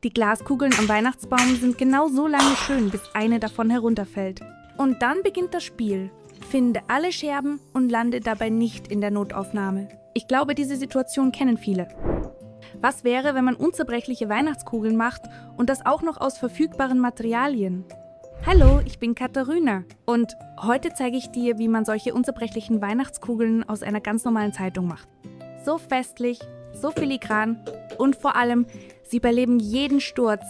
Die Glaskugeln am Weihnachtsbaum sind genau so lange schön, bis eine davon herunterfällt. Und dann beginnt das Spiel. Finde alle Scherben und lande dabei nicht in der Notaufnahme. Ich glaube, diese Situation kennen viele. Was wäre, wenn man unzerbrechliche Weihnachtskugeln macht und das auch noch aus verfügbaren Materialien? Hallo, ich bin Katharina und heute zeige ich dir, wie man solche unzerbrechlichen Weihnachtskugeln aus einer ganz normalen Zeitung macht. So festlich, so filigran und vor allem, sie überleben jeden Sturz.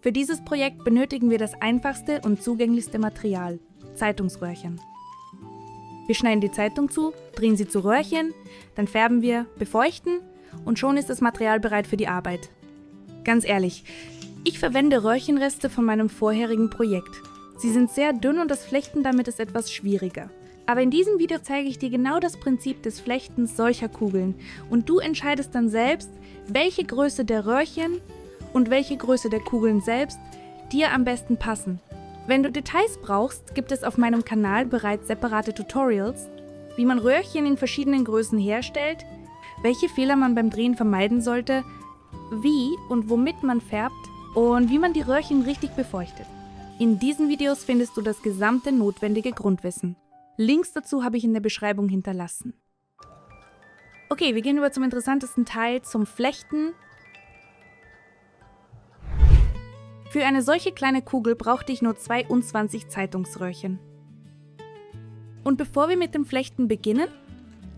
Für dieses Projekt benötigen wir das einfachste und zugänglichste Material, Zeitungsröhrchen. Wir schneiden die Zeitung zu, drehen sie zu Röhrchen, dann färben wir, befeuchten und schon ist das Material bereit für die Arbeit. Ganz ehrlich, ich verwende Röhrchenreste von meinem vorherigen Projekt. Sie sind sehr dünn und das Flechten damit ist etwas schwieriger. Aber in diesem Video zeige ich dir genau das Prinzip des Flechtens solcher Kugeln und du entscheidest dann selbst, welche Größe der Röhrchen und welche Größe der Kugeln selbst dir am besten passen. Wenn du Details brauchst, gibt es auf meinem Kanal bereits separate Tutorials, wie man Röhrchen in verschiedenen Größen herstellt, welche Fehler man beim Drehen vermeiden sollte, wie und womit man färbt und wie man die Röhrchen richtig befeuchtet. In diesen Videos findest du das gesamte notwendige Grundwissen. Links dazu habe ich in der Beschreibung hinterlassen. Okay, wir gehen über zum interessantesten Teil, zum Flechten. Für eine solche kleine Kugel brauchte ich nur 22 Zeitungsröhrchen. Und bevor wir mit dem Flechten beginnen,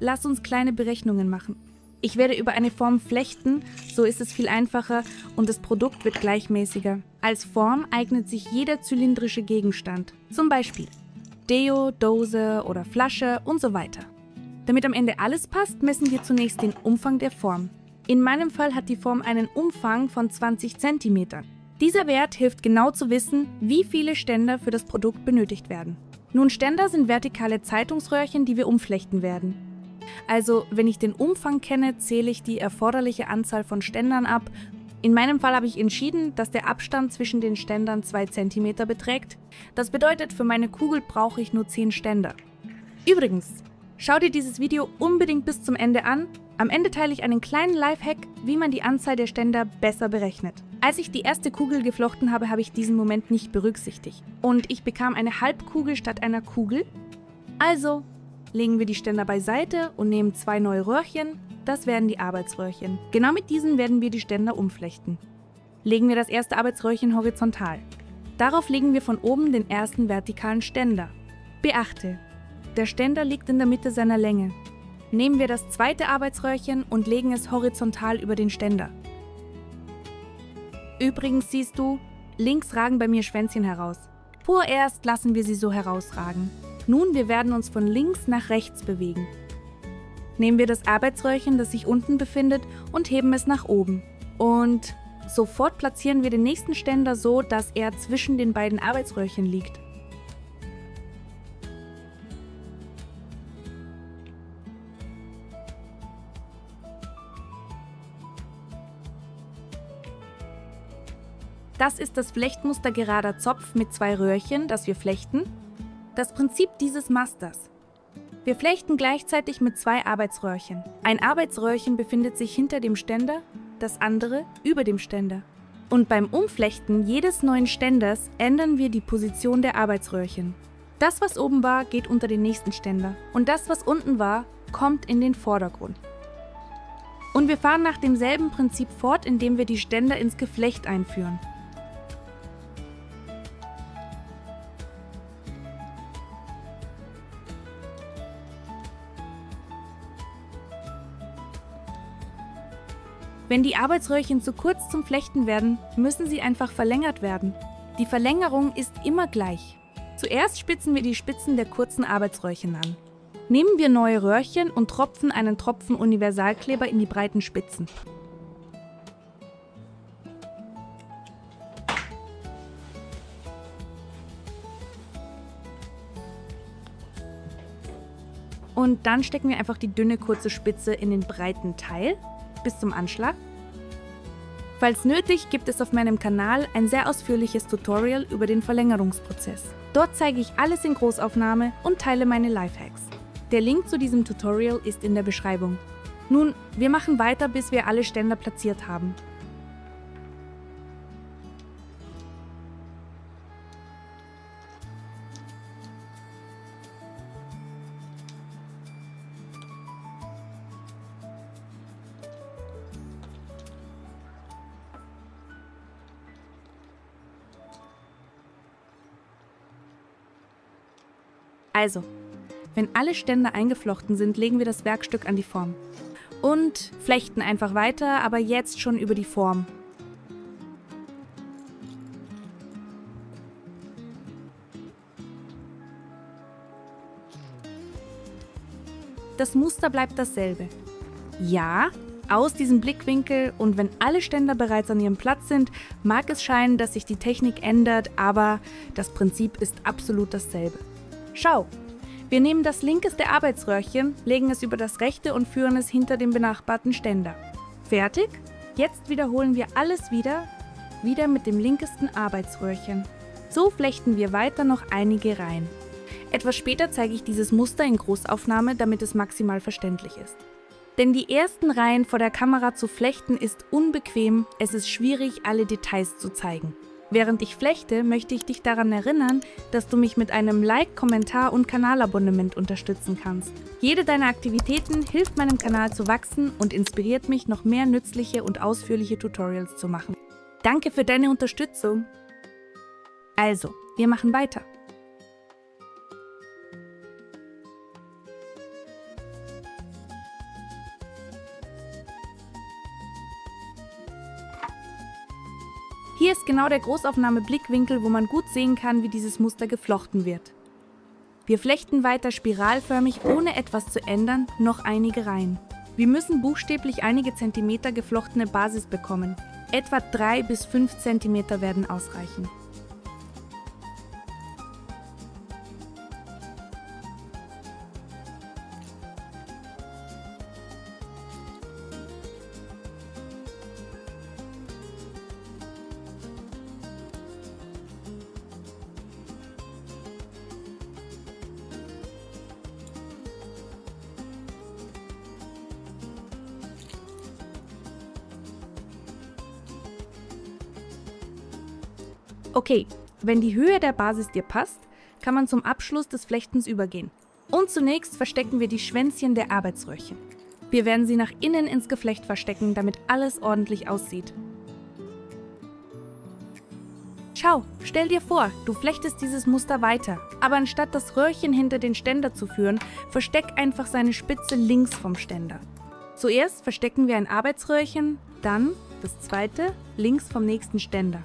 lass uns kleine Berechnungen machen. Ich werde über eine Form flechten, so ist es viel einfacher und das Produkt wird gleichmäßiger. Als Form eignet sich jeder zylindrische Gegenstand, zum Beispiel Deo, Dose oder Flasche und so weiter. Damit am Ende alles passt, messen wir zunächst den Umfang der Form. In meinem Fall hat die Form einen Umfang von 20 cm. Dieser Wert hilft genau zu wissen, wie viele Ständer für das Produkt benötigt werden. Nun, Ständer sind vertikale Zeitungsröhrchen, die wir umflechten werden. Also, wenn ich den Umfang kenne, zähle ich die erforderliche Anzahl von Ständern ab. In meinem Fall habe ich entschieden, dass der Abstand zwischen den Ständern 2 cm beträgt. Das bedeutet, für meine Kugel brauche ich nur 10 Ständer. Übrigens, schau dir dieses Video unbedingt bis zum Ende an. Am Ende teile ich einen kleinen Lifehack, wie man die Anzahl der Ständer besser berechnet. Als ich die erste Kugel geflochten habe, habe ich diesen Moment nicht berücksichtigt. Und ich bekam eine Halbkugel statt einer Kugel. Also legen wir die Ständer beiseite und nehmen 2 neue Röhrchen. Das werden die Arbeitsröhrchen. Genau mit diesen werden wir die Ständer umflechten. Legen wir das erste Arbeitsröhrchen horizontal. Darauf legen wir von oben den ersten vertikalen Ständer. Beachte, der Ständer liegt in der Mitte seiner Länge. Nehmen wir das zweite Arbeitsröhrchen und legen es horizontal über den Ständer. Übrigens siehst du, links ragen bei mir Schwänzchen heraus. Vorerst lassen wir sie so herausragen. Nun, wir werden uns von links nach rechts bewegen. Nehmen wir das Arbeitsröhrchen, das sich unten befindet, und heben es nach oben. Und sofort platzieren wir den nächsten Ständer so, dass er zwischen den beiden Arbeitsröhrchen liegt. Das ist das Flechtmuster gerader Zopf mit 2 Röhrchen, das wir flechten. Das Prinzip dieses Musters. Wir flechten gleichzeitig mit 2 Arbeitsröhrchen. Ein Arbeitsröhrchen befindet sich hinter dem Ständer, das andere über dem Ständer. Und beim Umflechten jedes neuen Ständers ändern wir die Position der Arbeitsröhrchen. Das, was oben war, geht unter den nächsten Ständer und das, was unten war, kommt in den Vordergrund. Und wir fahren nach demselben Prinzip fort, indem wir die Ständer ins Geflecht einführen. Wenn die Arbeitsröhrchen zu kurz zum Flechten werden, müssen sie einfach verlängert werden. Die Verlängerung ist immer gleich. Zuerst spitzen wir die Spitzen der kurzen Arbeitsröhrchen an. Nehmen wir neue Röhrchen und tropfen einen Tropfen Universalkleber in die breiten Spitzen. Und dann stecken wir einfach die dünne kurze Spitze in den breiten Teil bis zum Anschlag. Falls nötig, gibt es auf meinem Kanal ein sehr ausführliches Tutorial über den Verlängerungsprozess. Dort zeige ich alles in Großaufnahme und teile meine Lifehacks. Der Link zu diesem Tutorial ist in der Beschreibung. Nun, wir machen weiter, bis wir alle Ständer platziert haben. Also, wenn alle Ständer eingeflochten sind, legen wir das Werkstück an die Form. Und flechten einfach weiter, aber jetzt schon über die Form. Das Muster bleibt dasselbe. Ja, aus diesem Blickwinkel und wenn alle Ständer bereits an ihrem Platz sind, mag es scheinen, dass sich die Technik ändert, aber das Prinzip ist absolut dasselbe. Schau, wir nehmen das linkeste Arbeitsröhrchen, legen es über das rechte und führen es hinter den benachbarten Ständer. Fertig? Jetzt wiederholen wir alles wieder mit dem linkesten Arbeitsröhrchen. So flechten wir weiter noch einige Reihen. Etwas später zeige ich dieses Muster in Großaufnahme, damit es maximal verständlich ist. Denn die ersten Reihen vor der Kamera zu flechten ist unbequem, es ist schwierig, alle Details zu zeigen. Während ich flechte, möchte ich dich daran erinnern, dass du mich mit einem Like, Kommentar und Kanalabonnement unterstützen kannst. Jede deiner Aktivitäten hilft meinem Kanal zu wachsen und inspiriert mich, noch mehr nützliche und ausführliche Tutorials zu machen. Danke für deine Unterstützung! Also, wir machen weiter. Hier ist genau der Großaufnahme-Blickwinkel, wo man gut sehen kann, wie dieses Muster geflochten wird. Wir flechten weiter spiralförmig, ohne etwas zu ändern, noch einige Reihen. Wir müssen buchstäblich einige Zentimeter geflochtene Basis bekommen. Etwa 3 bis 5 Zentimeter werden ausreichen. Okay, wenn die Höhe der Basis dir passt, kann man zum Abschluss des Flechtens übergehen. Und zunächst verstecken wir die Schwänzchen der Arbeitsröhrchen. Wir werden sie nach innen ins Geflecht verstecken, damit alles ordentlich aussieht. Schau, stell dir vor, du flechtest dieses Muster weiter, aber anstatt das Röhrchen hinter den Ständer zu führen, versteck einfach seine Spitze links vom Ständer. Zuerst verstecken wir ein Arbeitsröhrchen, dann das zweite links vom nächsten Ständer.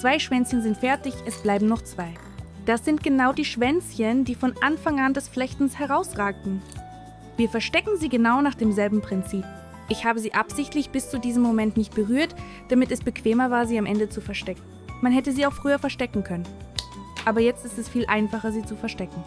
Zwei Schwänzchen sind fertig, es bleiben noch 2. Das sind genau die Schwänzchen, die von Anfang an des Flechtens herausragten. Wir verstecken sie genau nach demselben Prinzip. Ich habe sie absichtlich bis zu diesem Moment nicht berührt, damit es bequemer war, sie am Ende zu verstecken. Man hätte sie auch früher verstecken können. Aber jetzt ist es viel einfacher, sie zu verstecken.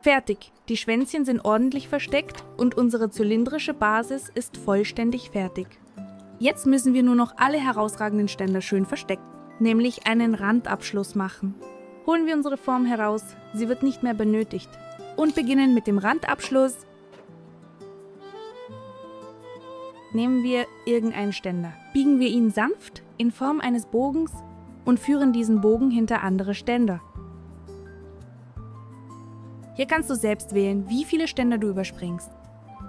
Fertig! Die Schwänzchen sind ordentlich versteckt und unsere zylindrische Basis ist vollständig fertig. Jetzt müssen wir nur noch alle herausragenden Ständer schön verstecken, nämlich einen Randabschluss machen. Holen wir unsere Form heraus, sie wird nicht mehr benötigt. Und beginnen mit dem Randabschluss. Nehmen wir irgendeinen Ständer, biegen wir ihn sanft in Form eines Bogens und führen diesen Bogen hinter andere Ständer. Hier kannst du selbst wählen, wie viele Ständer du überspringst.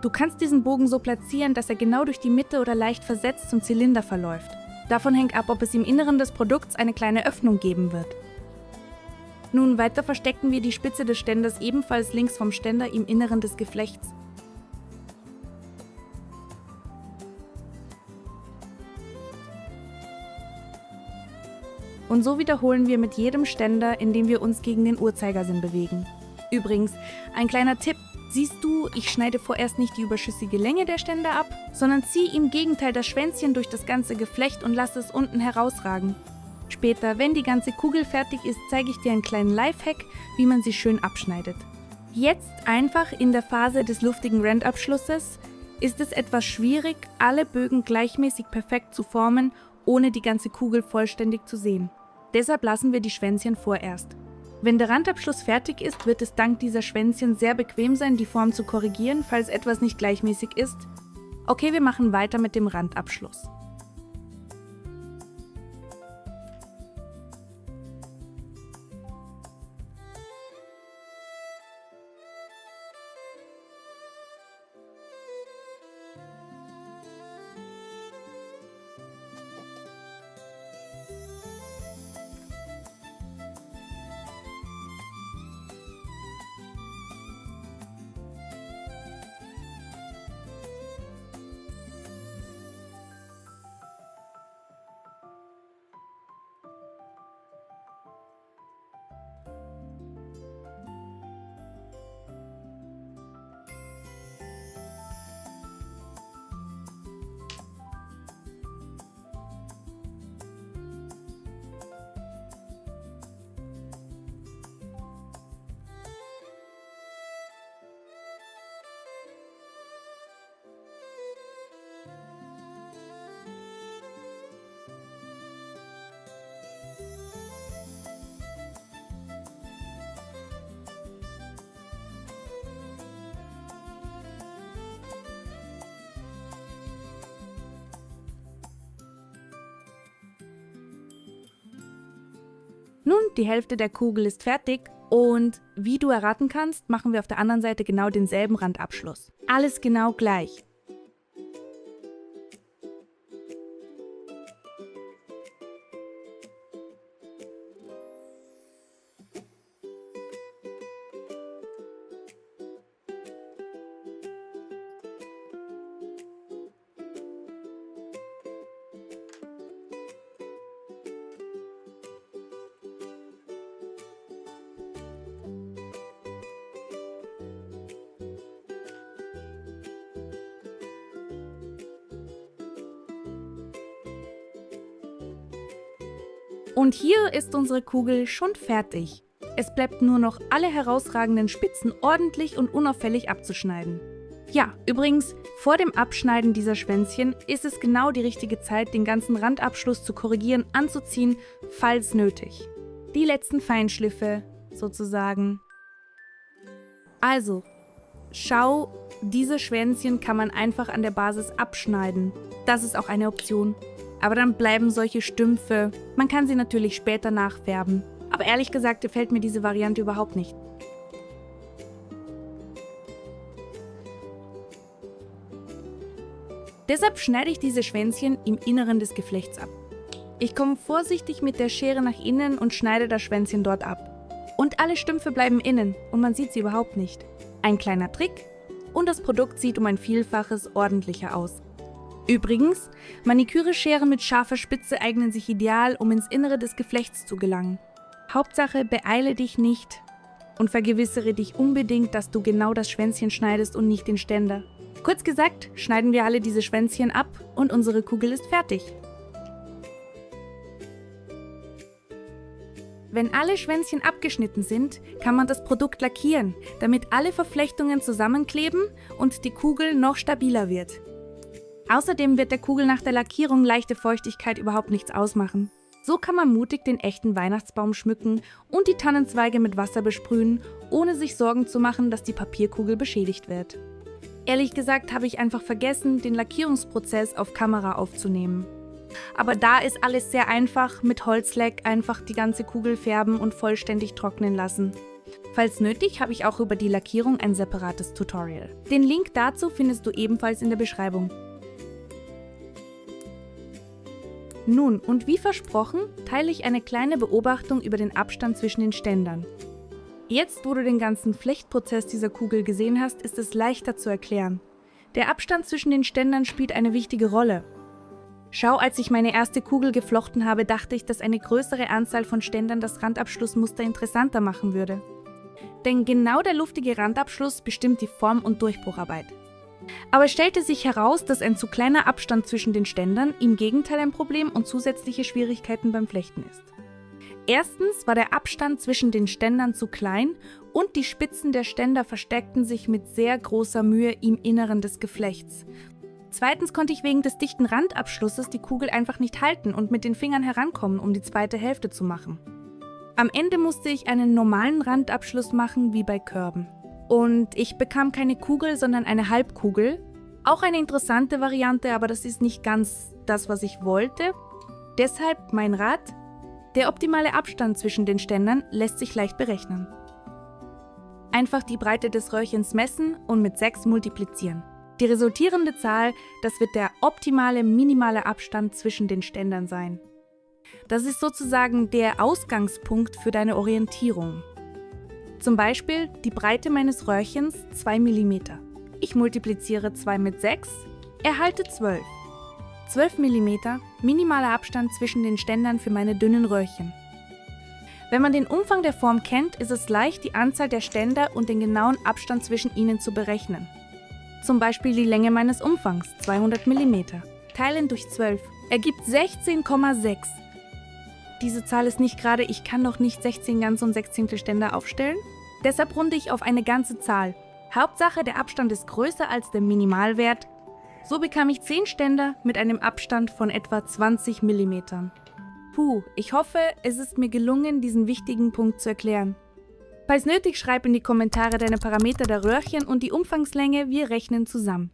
Du kannst diesen Bogen so platzieren, dass er genau durch die Mitte oder leicht versetzt zum Zylinder verläuft. Davon hängt ab, ob es im Inneren des Produkts eine kleine Öffnung geben wird. Nun, weiter verstecken wir die Spitze des Ständers ebenfalls links vom Ständer im Inneren des Geflechts. Und so wiederholen wir mit jedem Ständer, indem wir uns gegen den Uhrzeigersinn bewegen. Übrigens, ein kleiner Tipp. Siehst du, ich schneide vorerst nicht die überschüssige Länge der Ständer ab, sondern ziehe im Gegenteil das Schwänzchen durch das ganze Geflecht und lasse es unten herausragen. Später, wenn die ganze Kugel fertig ist, zeige ich dir einen kleinen Lifehack, wie man sie schön abschneidet. Jetzt einfach in der Phase des luftigen Randabschlusses ist es etwas schwierig, alle Bögen gleichmäßig perfekt zu formen, ohne die ganze Kugel vollständig zu sehen. Deshalb lassen wir die Schwänzchen vorerst. Wenn der Randabschluss fertig ist, wird es dank dieser Schwänzchen sehr bequem sein, die Form zu korrigieren, falls etwas nicht gleichmäßig ist. Okay, wir machen weiter mit dem Randabschluss. Nun, die Hälfte der Kugel ist fertig und wie du erraten kannst, machen wir auf der anderen Seite genau denselben Randabschluss. Alles genau gleich. Und hier ist unsere Kugel schon fertig. Es bleibt nur noch alle herausragenden Spitzen ordentlich und unauffällig abzuschneiden. Ja, übrigens, vor dem Abschneiden dieser Schwänzchen ist es genau die richtige Zeit, den ganzen Randabschluss zu korrigieren, anzuziehen, falls nötig. Die letzten Feinschliffe, sozusagen. Also, schau, diese Schwänzchen kann man einfach an der Basis abschneiden. Das ist auch eine Option. Aber dann bleiben solche Stümpfe. Man kann sie natürlich später nachfärben. Aber ehrlich gesagt gefällt mir diese Variante überhaupt nicht. Deshalb schneide ich diese Schwänzchen im Inneren des Geflechts ab. Ich komme vorsichtig mit der Schere nach innen und schneide das Schwänzchen dort ab. Und alle Stümpfe bleiben innen und man sieht sie überhaupt nicht. Ein kleiner Trick und das Produkt sieht um ein Vielfaches ordentlicher aus. Übrigens, Maniküre-Scheren mit scharfer Spitze eignen sich ideal, um ins Innere des Geflechts zu gelangen. Hauptsache, beeile dich nicht und vergewissere dich unbedingt, dass du genau das Schwänzchen schneidest und nicht den Ständer. Kurz gesagt, schneiden wir alle diese Schwänzchen ab und unsere Kugel ist fertig. Wenn alle Schwänzchen abgeschnitten sind, kann man das Produkt lackieren, damit alle Verflechtungen zusammenkleben und die Kugel noch stabiler wird. Außerdem wird der Kugel nach der Lackierung leichte Feuchtigkeit überhaupt nichts ausmachen. So kann man mutig den echten Weihnachtsbaum schmücken und die Tannenzweige mit Wasser besprühen, ohne sich Sorgen zu machen, dass die Papierkugel beschädigt wird. Ehrlich gesagt habe ich einfach vergessen, den Lackierungsprozess auf Kamera aufzunehmen. Aber da ist alles sehr einfach, mit Holzlack einfach die ganze Kugel färben und vollständig trocknen lassen. Falls nötig, habe ich auch über die Lackierung ein separates Tutorial. Den Link dazu findest du ebenfalls in der Beschreibung. Nun, und wie versprochen, teile ich eine kleine Beobachtung über den Abstand zwischen den Ständern. Jetzt, wo du den ganzen Flechtprozess dieser Kugel gesehen hast, ist es leichter zu erklären. Der Abstand zwischen den Ständern spielt eine wichtige Rolle. Schau, als ich meine erste Kugel geflochten habe, dachte ich, dass eine größere Anzahl von Ständern das Randabschlussmuster interessanter machen würde. Denn genau der luftige Randabschluss bestimmt die Form- und Durchbrucharbeit. Aber es stellte sich heraus, dass ein zu kleiner Abstand zwischen den Ständern im Gegenteil ein Problem und zusätzliche Schwierigkeiten beim Flechten ist. Erstens war der Abstand zwischen den Ständern zu klein und die Spitzen der Ständer versteckten sich mit sehr großer Mühe im Inneren des Geflechts. Zweitens konnte ich wegen des dichten Randabschlusses die Kugel einfach nicht halten und mit den Fingern herankommen, um die zweite Hälfte zu machen. Am Ende musste ich einen normalen Randabschluss machen, wie bei Körben. Und ich bekam keine Kugel, sondern eine Halbkugel. Auch eine interessante Variante, aber das ist nicht ganz das, was ich wollte. Deshalb mein Rat: der optimale Abstand zwischen den Ständern lässt sich leicht berechnen. Einfach die Breite des Röhrchens messen und mit 6 multiplizieren. Die resultierende Zahl, das wird der optimale minimale Abstand zwischen den Ständern sein. Das ist sozusagen der Ausgangspunkt für deine Orientierung. Zum Beispiel die Breite meines Röhrchens 2 mm. Ich multipliziere 2 mit 6, erhalte 12. 12 mm, minimaler Abstand zwischen den Ständern für meine dünnen Röhrchen. Wenn man den Umfang der Form kennt, ist es leicht, die Anzahl der Ständer und den genauen Abstand zwischen ihnen zu berechnen. Zum Beispiel die Länge meines Umfangs, 200 mm. Teilen durch 12 ergibt 16,6. Diese Zahl ist nicht gerade, ich kann noch nicht 16 ganz und 16 Ständer aufstellen. Deshalb runde ich auf eine ganze Zahl. Hauptsache, der Abstand ist größer als der Minimalwert. So bekam ich 10 Ständer mit einem Abstand von etwa 20 mm. Ich hoffe, es ist mir gelungen, diesen wichtigen Punkt zu erklären. Falls nötig, schreib in die Kommentare deine Parameter der Röhrchen und die Umfangslänge, wir rechnen zusammen.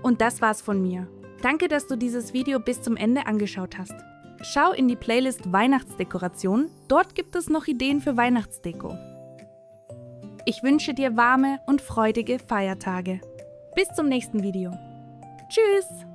Und das war's von mir. Danke, dass du dieses Video bis zum Ende angeschaut hast. Schau in die Playlist Weihnachtsdekoration, dort gibt es noch Ideen für Weihnachtsdeko. Ich wünsche dir warme und freudige Feiertage. Bis zum nächsten Video. Tschüss!